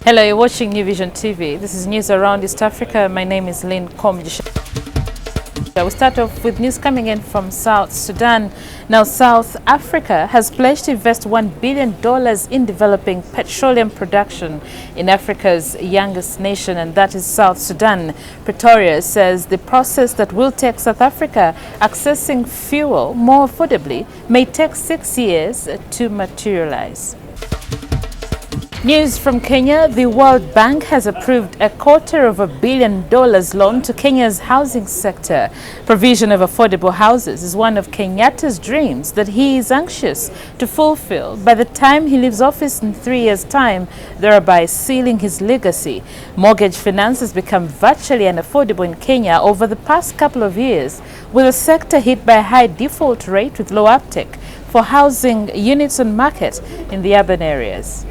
Hello, you're watching New Vision TV. This is news around East Africa. My name is Lynn Komjisha. We'll start off with news coming in from South Sudan. Now, South Africa has pledged to invest $1 billion in developing petroleum production in Africa's youngest nation, and that is South Sudan. Pretoria says the process that will take South Africa accessing fuel more affordably may take 6 years to materialize. News from Kenya. The World Bank has approved a $250 million loan to Kenya's housing sector. Provision of affordable houses is one of Kenyatta's dreams that he is anxious to fulfill by the time he leaves office in 3 years' time, thereby sealing his legacy. Mortgage finance has become virtually unaffordable in Kenya over the past couple of years, with the sector hit by a high default rate with low uptake for housing units on market in the urban areas.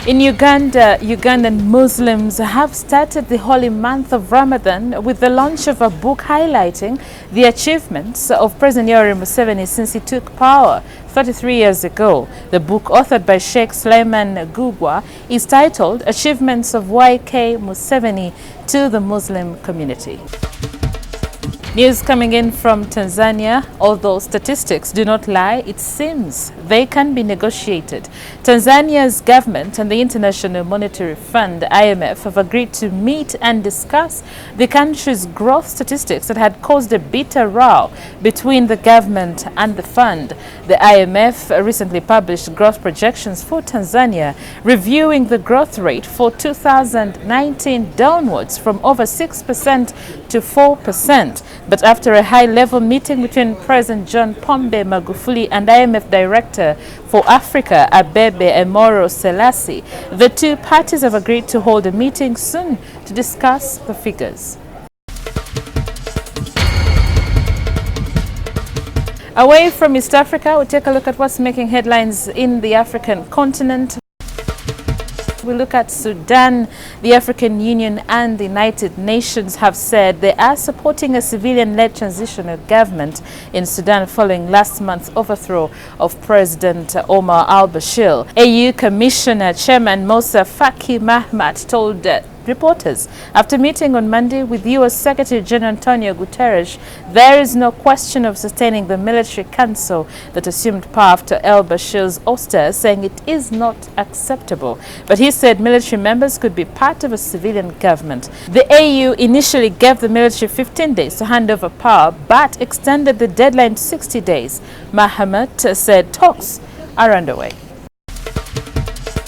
In Uganda, Ugandan Muslims have started the holy month of Ramadan with the launch of a book highlighting the achievements of President Yoweri Museveni since he took power 33 years ago. The book, authored by Sheikh Suleiman Gugwa, is titled Achievements of YK Museveni to the Muslim Community. News coming in from Tanzania. Although statistics do not lie, it seems they can be negotiated. Tanzania's government and the International Monetary Fund, IMF, have agreed to meet and discuss the country's growth statistics that had caused a bitter row between the government and the fund. The IMF recently published growth projections for Tanzania, reviewing the growth rate for 2019 downwards from over 6% to 4%. But after a high-level meeting between President John Pombe Magufuli and IMF Director for Africa, Abebe Emoro Selassie, the two parties have agreed to hold a meeting soon to discuss the figures. Away from East Africa, we'll take a look at what's making headlines in the African continent. We look at Sudan. The African Union and the United Nations have said they are supporting a civilian-led transitional government in Sudan following last month's overthrow of President Omar al-Bashir. AU Commissioner Chairman Moussa Faki Mahamat told reporters after meeting on Monday with U.S. Secretary General Antonio Guterres, there is no question of sustaining the military council that assumed power after al-Bashir's ouster, saying it is not acceptable. But he said military members could be part of a civilian government. The AU initially gave the military 15 days to hand over power, but extended the deadline to 60 days. Mahamat said talks are underway.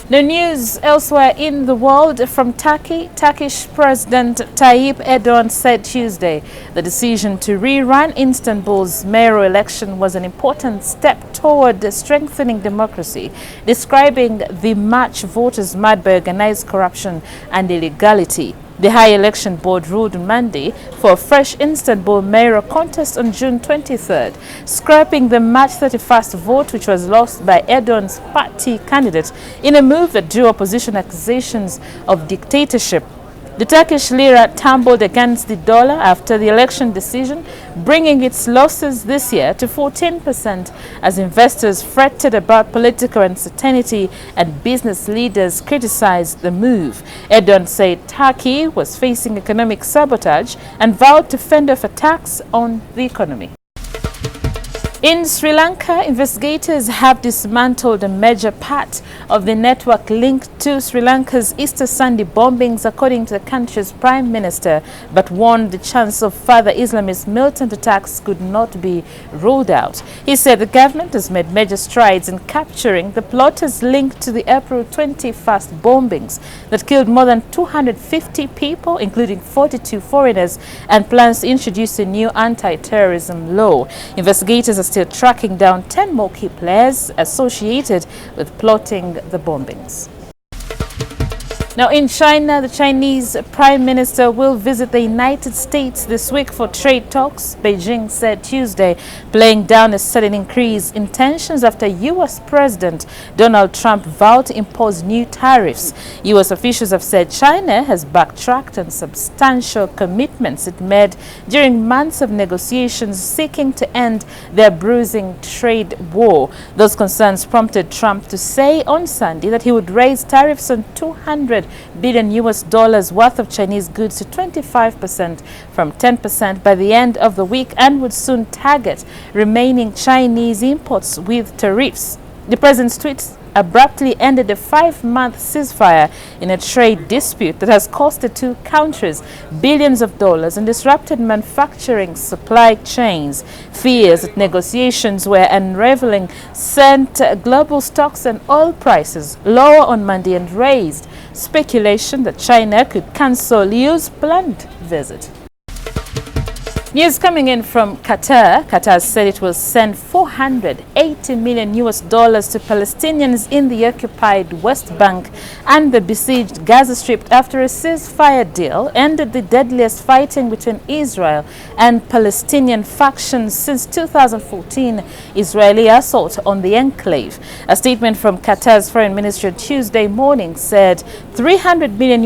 The news elsewhere in the world from Turkey. Turkish President Tayyip Erdogan said Tuesday the decision to rerun Istanbul's mayoral election was an important step toward strengthening democracy, describing the march voters marred by organized corruption and illegality. The High Election Board ruled on Monday for a fresh Istanbul mayoral contest on June 23rd, scrapping the March 31st vote, which was lost by Erdogan's party candidate, in a move that drew opposition accusations of dictatorship. The Turkish lira tumbled against the dollar after the election decision, bringing its losses this year to 14% as investors fretted about political uncertainty and business leaders criticized the move. Erdogan said Turkey was facing economic sabotage and vowed to fend off attacks on the economy. In Sri Lanka, investigators have dismantled a major part of the network linked to Sri Lanka's Easter Sunday bombings, according to the country's prime minister, but warned the chance of further Islamist militant attacks could not be ruled out. He said the government has made major strides in capturing the plotters linked to the April 21st bombings that killed more than 250 people, including 42 foreigners, and plans to introduce a new anti-terrorism law. Investigators are still tracking down 10 more key players associated with plotting the bombings. Now in China, the Chinese Prime Minister will visit the United States this week for trade talks, Beijing said Tuesday, playing down a sudden increase in tensions after U.S. President Donald Trump vowed to impose new tariffs. U.S. officials have said China has backtracked on substantial commitments it made during months of negotiations seeking to end their bruising trade war. Those concerns prompted Trump to say on Sunday that he would raise tariffs on $200 billion worth of Chinese goods to 25% from 10% by the end of the week and would soon target remaining Chinese imports with tariffs. The president's tweets abruptly ended a 5-month ceasefire in a trade dispute that has cost the two countries billions of dollars and disrupted manufacturing supply chains. Fears that negotiations were unraveling sent global stocks and oil prices lower on Monday and raised speculation that China could cancel Liu's planned visit. News coming in from Qatar. Qatar said it will send $480 million to Palestinians in the occupied West Bank and the besieged Gaza Strip after a ceasefire deal ended the deadliest fighting between Israel and Palestinian factions since 2014 Israeli assault on the enclave. A statement from Qatar's foreign ministry Tuesday morning said $300 million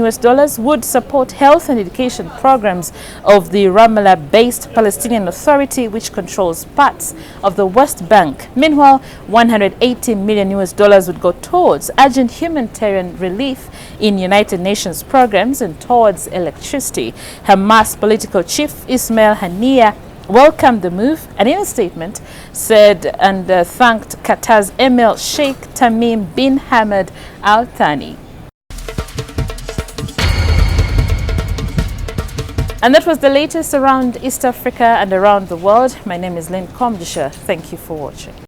would support health and education programs of the Ramallah-based Palestinian Authority, which controls parts of the West Bank. Meanwhile, $180 million would go towards urgent humanitarian relief in United Nations programs and towards electricity. Hamas political chief Ismail Haniyeh welcomed the move and in a statement said and thanked Qatar's Emir Sheikh Tamim bin Hamad Al Thani. And that was the latest around East Africa and around the world. My name is LANKA. Thank you for watching.